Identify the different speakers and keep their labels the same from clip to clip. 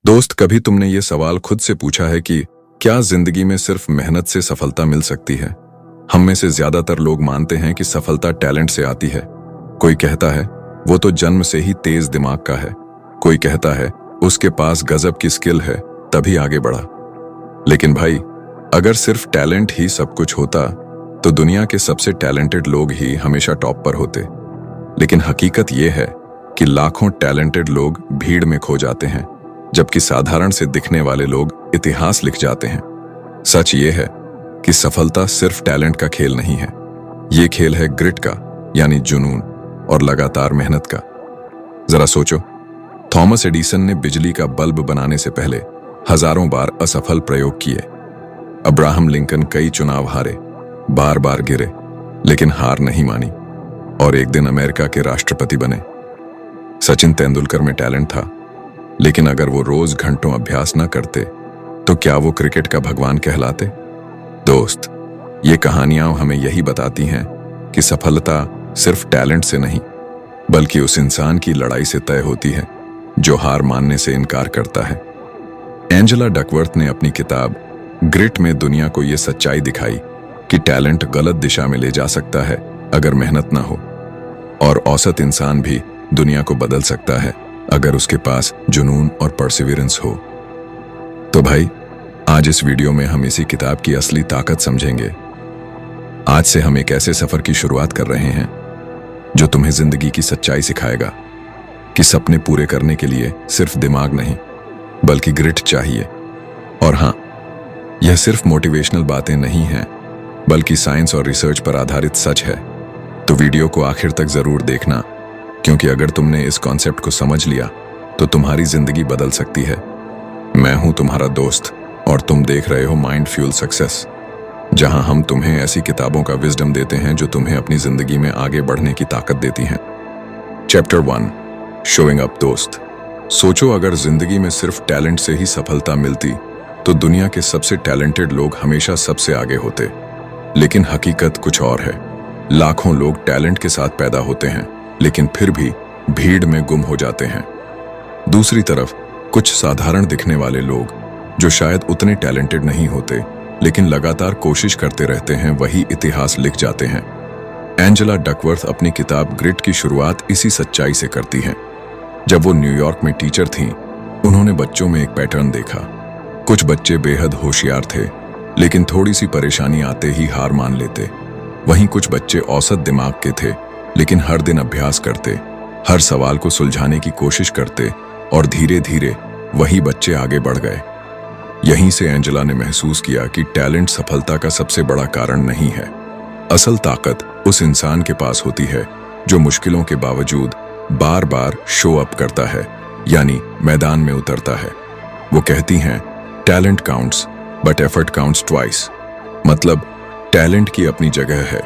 Speaker 1: दोस्त, कभी तुमने ये सवाल खुद से पूछा है कि क्या जिंदगी में सिर्फ मेहनत से सफलता मिल सकती है? हम में से ज्यादातर लोग मानते हैं कि सफलता टैलेंट से आती है। कोई कहता है वो तो जन्म से ही तेज दिमाग का है। कोई कहता है उसके पास गजब की स्किल है तभी आगे बढ़ा। लेकिन भाई, अगर सिर्फ टैलेंट ही सब कुछ होता तो दुनिया के सबसे टैलेंटेड लोग ही हमेशा टॉप पर होते। लेकिन हकीकत यह है कि लाखों टैलेंटेड लोग भीड़ में खो जाते हैं, जबकि साधारण से दिखने वाले लोग इतिहास लिख जाते हैं। सच ये है कि सफलता सिर्फ टैलेंट का खेल नहीं है। ये खेल है ग्रिट का, यानी जुनून और लगातार मेहनत का। जरा सोचो, थॉमस एडिसन ने बिजली का बल्ब बनाने से पहले हजारों बार असफल प्रयोग किए। अब्राहम लिंकन कई चुनाव हारे, बार बार गिरे, लेकिन हार नहीं मानी और एक दिन अमेरिका के राष्ट्रपति बने। सचिन तेंदुलकर में टैलेंट था, लेकिन अगर वो रोज घंटों अभ्यास न करते तो क्या वो क्रिकेट का भगवान कहलाते? दोस्त, ये कहानियां हमें यही बताती हैं कि सफलता सिर्फ टैलेंट से नहीं, बल्कि उस इंसान की लड़ाई से तय होती है जो हार मानने से इनकार करता है। एंजेला डकवर्थ ने अपनी किताब ग्रिट में दुनिया को ये सच्चाई दिखाई कि टैलेंट गलत दिशा में ले जा सकता है अगर मेहनत ना हो, और औसत इंसान भी दुनिया को बदल सकता है अगर उसके पास जुनून और परसिविरेंस हो। तो भाई, आज इस वीडियो में हम इसी किताब की असली ताकत समझेंगे। आज से हम एक ऐसे सफर की शुरुआत कर रहे हैं जो तुम्हें जिंदगी की सच्चाई सिखाएगा कि सपने पूरे करने के लिए सिर्फ दिमाग नहीं, बल्कि ग्रिट चाहिए। और हाँ, यह सिर्फ मोटिवेशनल बातें नहीं हैं, बल्कि साइंस और रिसर्च पर आधारित सच है। तो वीडियो को आखिर तक जरूर देखना, क्योंकि अगर तुमने इस कॉन्सेप्ट को समझ लिया तो तुम्हारी जिंदगी बदल सकती है। मैं हूं तुम्हारा दोस्त और तुम देख रहे हो माइंड फ्यूल सक्सेस, जहां हम तुम्हें ऐसी किताबों का विजडम देते हैं जो तुम्हें अपनी जिंदगी में आगे बढ़ने की ताकत देती हैं। Chapter 1, showing up. दोस्त, सोचो, अगर जिंदगी में सिर्फ टैलेंट से ही सफलता मिलती तो दुनिया के सबसे टैलेंटेड लोग हमेशा सबसे आगे होते। लेकिन हकीकत कुछ और है। लाखों लोग टैलेंट के साथ पैदा होते हैं, लेकिन फिर भी भीड़ में गुम हो जाते हैं। दूसरी तरफ कुछ साधारण दिखने वाले लोग जो शायद उतने टैलेंटेड नहीं होते, लेकिन लगातार कोशिश करते रहते हैं, वही इतिहास लिख जाते हैं। एंजेला डकवर्थ अपनी किताब ग्रिट की शुरुआत इसी सच्चाई से करती हैं। जब वो न्यूयॉर्क में टीचर थीं, उन्होंने बच्चों में एक पैटर्न देखा। कुछ बच्चे बेहद होशियार थे, लेकिन थोड़ी सी परेशानी आते ही हार मान लेते। वहीं कुछ बच्चे औसत दिमाग के थे, लेकिन हर दिन अभ्यास करते, हर सवाल को सुलझाने की कोशिश करते, और धीरे धीरे वही बच्चे आगे बढ़ गए। यहीं से एंजेला ने महसूस किया कि टैलेंट सफलता का सबसे बड़ा कारण नहीं है। असल ताकत उस इंसान के पास होती है जो मुश्किलों के बावजूद बार बार शो अप करता है, यानी मैदान में उतरता है। वो कहती हैं, talent counts but effort counts twice. मतलब, टैलेंट की अपनी जगह है,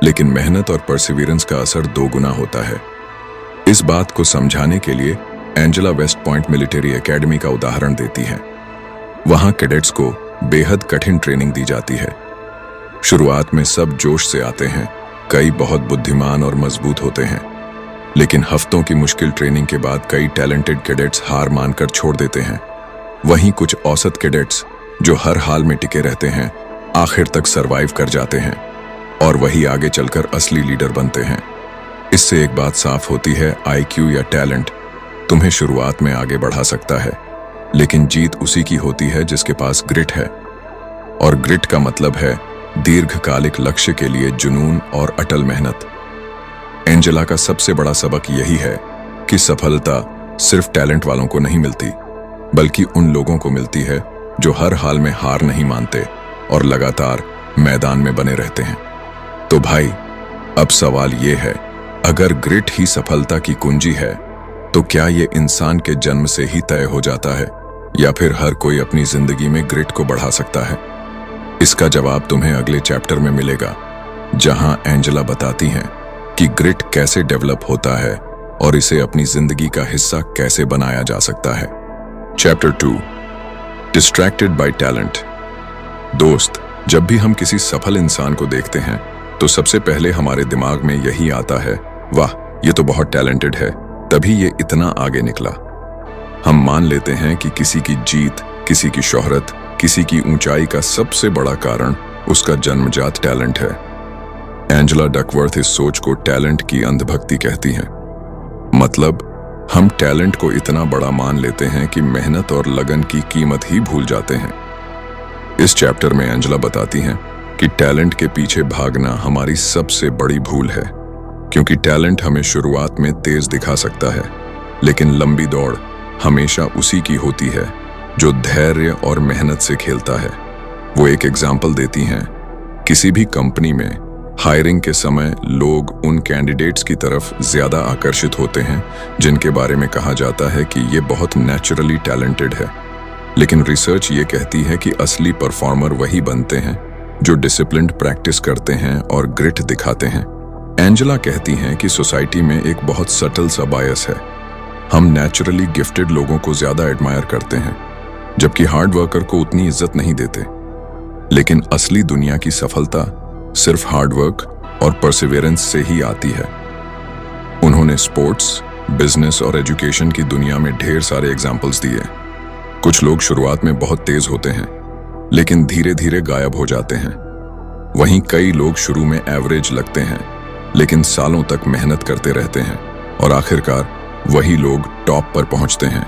Speaker 1: लेकिन मेहनत और परसिविरेंस का असर 2 गुना होता है। इस बात को समझाने के लिए Angela West Point Military Academy का उदाहरण देती हैं। वहां कैडेट्स को बेहद कठिन ट्रेनिंग दी जाती है। शुरुआत में सब जोश से आते हैं, कई बहुत बुद्धिमान और मजबूत होते हैं, लेकिन हफ्तों की मुश्किल ट्रेनिंग के बाद कई टैलेंटेड कैडेट्स हार मानकर छोड़ देते हैं। वहीं कुछ औसत कैडेट्स जो हर हाल में टिके रहते हैं, आखिर तक सरवाइव कर जाते हैं, और वही आगे चलकर असली लीडर बनते हैं। इससे एक बात साफ होती है, आईक्यू या टैलेंट तुम्हें शुरुआत में आगे बढ़ा सकता है, लेकिन जीत उसी की होती है जिसके पास ग्रिट है। और ग्रिट का मतलब है दीर्घकालिक लक्ष्य के लिए जुनून और अटल मेहनत। एंजेला का सबसे बड़ा सबक यही है कि सफलता सिर्फ टैलेंट वालों को नहीं मिलती, बल्कि उन लोगों को मिलती है जो हर हाल में हार नहीं मानते और लगातार मैदान में बने रहते हैं। तो भाई, अब सवाल ये है, अगर ग्रिट ही सफलता की कुंजी है, तो क्या ये इंसान के जन्म से ही तय हो जाता है, या फिर हर कोई अपनी जिंदगी में ग्रिट को बढ़ा सकता है? इसका जवाब तुम्हें अगले चैप्टर में मिलेगा, जहां एंजेला बताती हैं कि ग्रिट कैसे डेवलप होता है और इसे अपनी जिंदगी का हिस्सा कैसे बनाया जा सकता है। Chapter 2, distracted by talent. दोस्त, जब भी हम किसी सफल इंसान को देखते हैं तो सबसे पहले हमारे दिमाग में यही आता है, वाह, ये तो बहुत टैलेंटेड है, तभी ये इतना आगे निकला। हम मान लेते हैं कि किसी की जीत, किसी की शोहरत, किसी की ऊंचाई का सबसे बड़ा कारण उसका जन्मजात टैलेंट है। एंजेला डकवर्थ इस सोच को टैलेंट की अंधभक्ति कहती हैं। मतलब हम टैलेंट को इतना बड़ा मान लेते हैं कि मेहनत और लगन की कीमत ही भूल जाते हैं। इस चैप्टर में एंजेला बताती हैं कि टैलेंट के पीछे भागना हमारी सबसे बड़ी भूल है, क्योंकि टैलेंट हमें शुरुआत में तेज दिखा सकता है, लेकिन लंबी दौड़ हमेशा उसी की होती है जो धैर्य और मेहनत से खेलता है। वो एक एग्जाम्पल देती हैं, किसी भी कंपनी में हायरिंग के समय लोग उन कैंडिडेट्स की तरफ ज्यादा आकर्षित होते हैं जिनके बारे में कहा जाता है कि ये बहुत नेचुरली टैलेंटेड है, लेकिन रिसर्च ये कहती है कि असली परफॉर्मर वही बनते हैं जो डिसिप्लिन्ड प्रैक्टिस करते हैं और ग्रिट दिखाते हैं। एंजेला कहती हैं कि सोसाइटी में एक बहुत सटल सा बायस है। हम नेचुरली गिफ्टेड लोगों को ज्यादा एडमायर करते हैं, जबकि हार्ड वर्कर को उतनी इज्जत नहीं देते। लेकिन असली दुनिया की सफलता सिर्फ हार्ड वर्क और परसिवेरेंस से ही आती है। उन्होंने स्पोर्ट्स, बिजनेस और एजुकेशन की दुनिया में ढेर सारे एग्जाम्पल्स दिए। कुछ लोग शुरुआत में बहुत तेज होते हैं, लेकिन धीरे धीरे गायब हो जाते हैं। वहीं कई लोग शुरू में एवरेज लगते हैं, लेकिन सालों तक मेहनत करते रहते हैं और आखिरकार वही लोग टॉप पर पहुंचते हैं।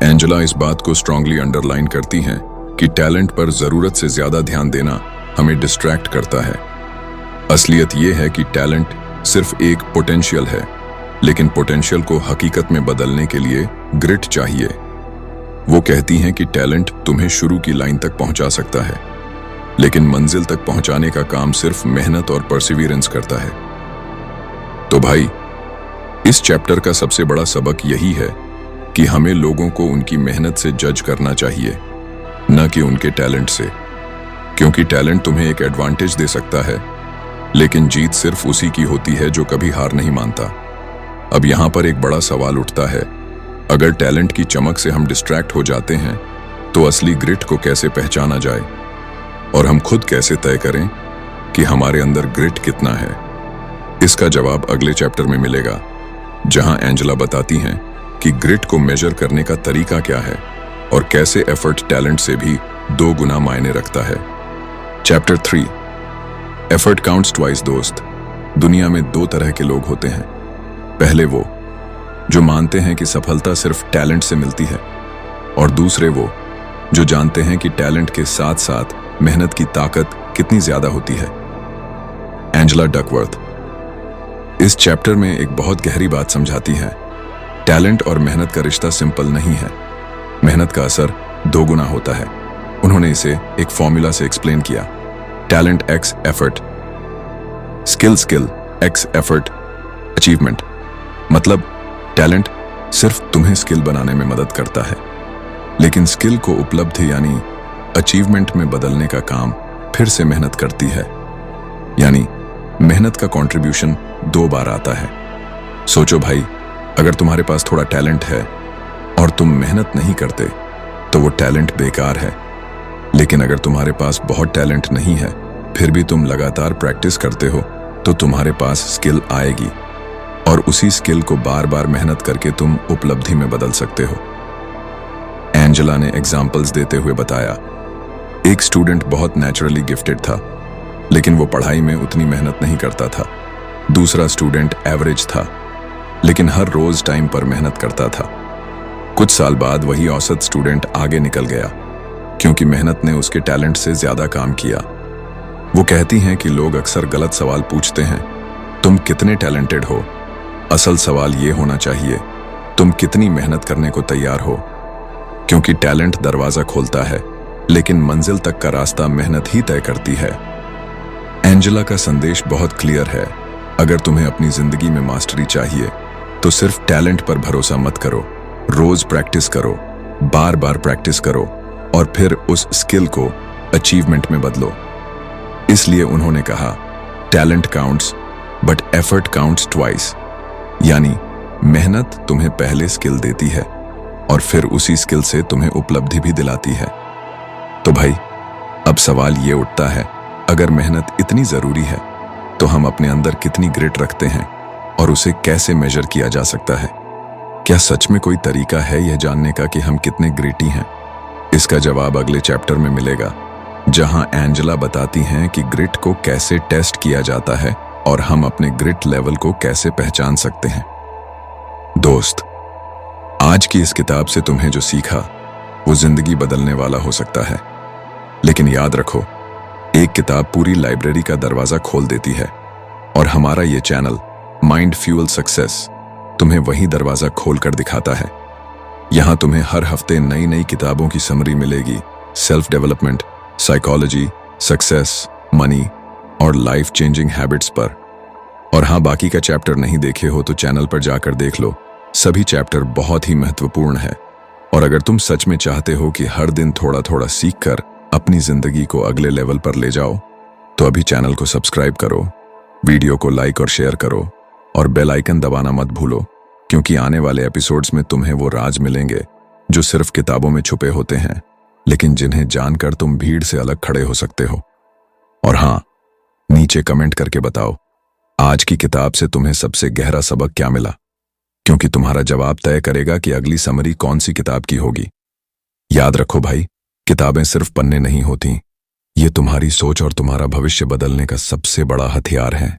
Speaker 1: एंजेला इस बात को स्ट्रांगली अंडरलाइन करती हैं कि टैलेंट पर जरूरत से ज्यादा ध्यान देना हमें डिस्ट्रैक्ट करता है। असलियत यह है कि टैलेंट सिर्फ एक पोटेंशियल है, लेकिन पोटेंशियल को हकीकत में बदलने के लिए ग्रिट चाहिए। वो कहती हैं कि टैलेंट तुम्हें शुरू की लाइन तक पहुंचा सकता है, लेकिन मंजिल तक पहुंचाने का काम सिर्फ मेहनत और परसिवियरेंस करता है। तो भाई, इस चैप्टर का सबसे बड़ा सबक यही है कि हमें लोगों को उनकी मेहनत से जज करना चाहिए, न कि उनके टैलेंट से, क्योंकि टैलेंट तुम्हें एक एडवांटेज दे सकता है, लेकिन जीत सिर्फ उसी की होती है जो कभी हार नहीं मानता। अब यहां पर एक बड़ा सवाल उठता है, अगर टैलेंट की चमक से हम डिस्ट्रैक्ट हो जाते हैं तो असली ग्रिट को कैसे पहचाना जाए, और हम खुद कैसे तय करें कि हमारे अंदर ग्रिट कितना है? इसका जवाब अगले चैप्टर में मिलेगा, जहां एंजेला बताती हैं कि ग्रिट को मेजर करने का तरीका क्या है और कैसे एफर्ट टैलेंट से भी 2 गुना मायने रखता है। Chapter 3, effort counts twice. दोस्त, दुनिया में 2 तरह के लोग होते हैं। पहले वो जो मानते हैं कि सफलता सिर्फ टैलेंट से मिलती है, और दूसरे वो जो जानते हैं कि टैलेंट के साथ साथ मेहनत की ताकत कितनी ज्यादा होती है। एंजेला डकवर्थ इस चैप्टर में एक बहुत गहरी बात समझाती है। टैलेंट और मेहनत का रिश्ता सिंपल नहीं है। मेहनत का असर 2 गुना होता है। उन्होंने इसे एक फॉर्मूला से एक्सप्लेन किया, talent x effort, skill x effort achievement. मतलब टैलेंट सिर्फ तुम्हें स्किल बनाने में मदद करता है, लेकिन स्किल को उपलब्धि यानी अचीवमेंट में बदलने का काम फिर से मेहनत करती है। यानी मेहनत का कंट्रीब्यूशन 2 बार आता है। सोचो भाई, अगर तुम्हारे पास थोड़ा टैलेंट है और तुम मेहनत नहीं करते तो वो टैलेंट बेकार है, लेकिन अगर तुम्हारे पास बहुत टैलेंट नहीं है फिर भी तुम लगातार प्रैक्टिस करते हो तो तुम्हारे पास स्किल आएगी, और उसी स्किल को बार बार मेहनत करके तुम उपलब्धि में बदल सकते हो। एंजेला ने एग्जाम्पल्स देते हुए बताया, एक स्टूडेंट बहुत नेचुरली गिफ्टेड था, लेकिन वो पढ़ाई में उतनी मेहनत नहीं करता था। दूसरा स्टूडेंट एवरेज था, लेकिन हर रोज टाइम पर मेहनत करता था। कुछ साल बाद वही औसत स्टूडेंट आगे निकल गया, क्योंकि मेहनत ने उसके टैलेंट से ज्यादा काम किया। वो कहती हैं कि लोग अक्सर गलत सवाल पूछते हैं, तुम कितने टैलेंटेड हो? असल सवाल ये होना चाहिए, तुम कितनी मेहनत करने को तैयार हो? क्योंकि टैलेंट दरवाजा खोलता है, लेकिन मंजिल तक का रास्ता मेहनत ही तय करती है। एंजेला का संदेश बहुत क्लियर है, अगर तुम्हें अपनी जिंदगी में मास्टरी चाहिए तो सिर्फ टैलेंट पर भरोसा मत करो। रोज प्रैक्टिस करो, बार बार प्रैक्टिस करो, और फिर उस स्किल को अचीवमेंट में बदलो। इसलिए उन्होंने कहा, talent counts but effort counts twice. यानी मेहनत तुम्हें पहले स्किल देती है और फिर उसी स्किल से तुम्हें उपलब्धि भी दिलाती है। तो भाई, अब सवाल ये उठता है, अगर मेहनत इतनी जरूरी है तो हम अपने अंदर कितनी ग्रिट रखते हैं और उसे कैसे मेजर किया जा सकता है? क्या सच में कोई तरीका है यह जानने का कि हम कितने ग्रिटी हैं? इसका जवाब अगले चैप्टर में मिलेगा, जहां एंजेला बताती हैं कि ग्रिट को कैसे टेस्ट किया जाता है और हम अपने ग्रिट लेवल को कैसे पहचान सकते हैं। दोस्त, आज की इस किताब से तुम्हें जो सीखा वो जिंदगी बदलने वाला हो सकता है, लेकिन याद रखो, एक किताब पूरी लाइब्रेरी का दरवाजा खोल देती है और हमारा ये चैनल माइंड फ्यूल सक्सेस तुम्हें वही दरवाजा खोल कर दिखाता है। यहां तुम्हें हर हफ्ते नई नई किताबों की समरी मिलेगी, self development, psychology, success, money और लाइफ चेंजिंग हैबिट्स पर। और हाँ, बाकी का चैप्टर नहीं देखे हो तो चैनल पर जाकर देख लो, सभी चैप्टर बहुत ही महत्वपूर्ण है। और अगर तुम सच में चाहते हो कि हर दिन थोड़ा थोड़ा सीख कर अपनी जिंदगी को अगले लेवल पर ले जाओ, तो अभी चैनल को सब्सक्राइब करो, वीडियो को लाइक और शेयर करो और बेल आइकन दबाना मत भूलो, क्योंकि आने वाले एपिसोड्स में तुम्हें वो राज मिलेंगे जो सिर्फ किताबों में छुपे होते हैं, लेकिन जिन्हें जानकर तुम भीड़ से अलग खड़े हो सकते हो। और हाँ, नीचे कमेंट करके बताओ आज की किताब से तुम्हें सबसे गहरा सबक क्या मिला, क्योंकि तुम्हारा जवाब तय करेगा कि अगली समरी कौन सी किताब की होगी। याद रखो भाई, किताबें सिर्फ पन्ने नहीं होती, ये तुम्हारी सोच और तुम्हारा भविष्य बदलने का सबसे बड़ा हथियार है।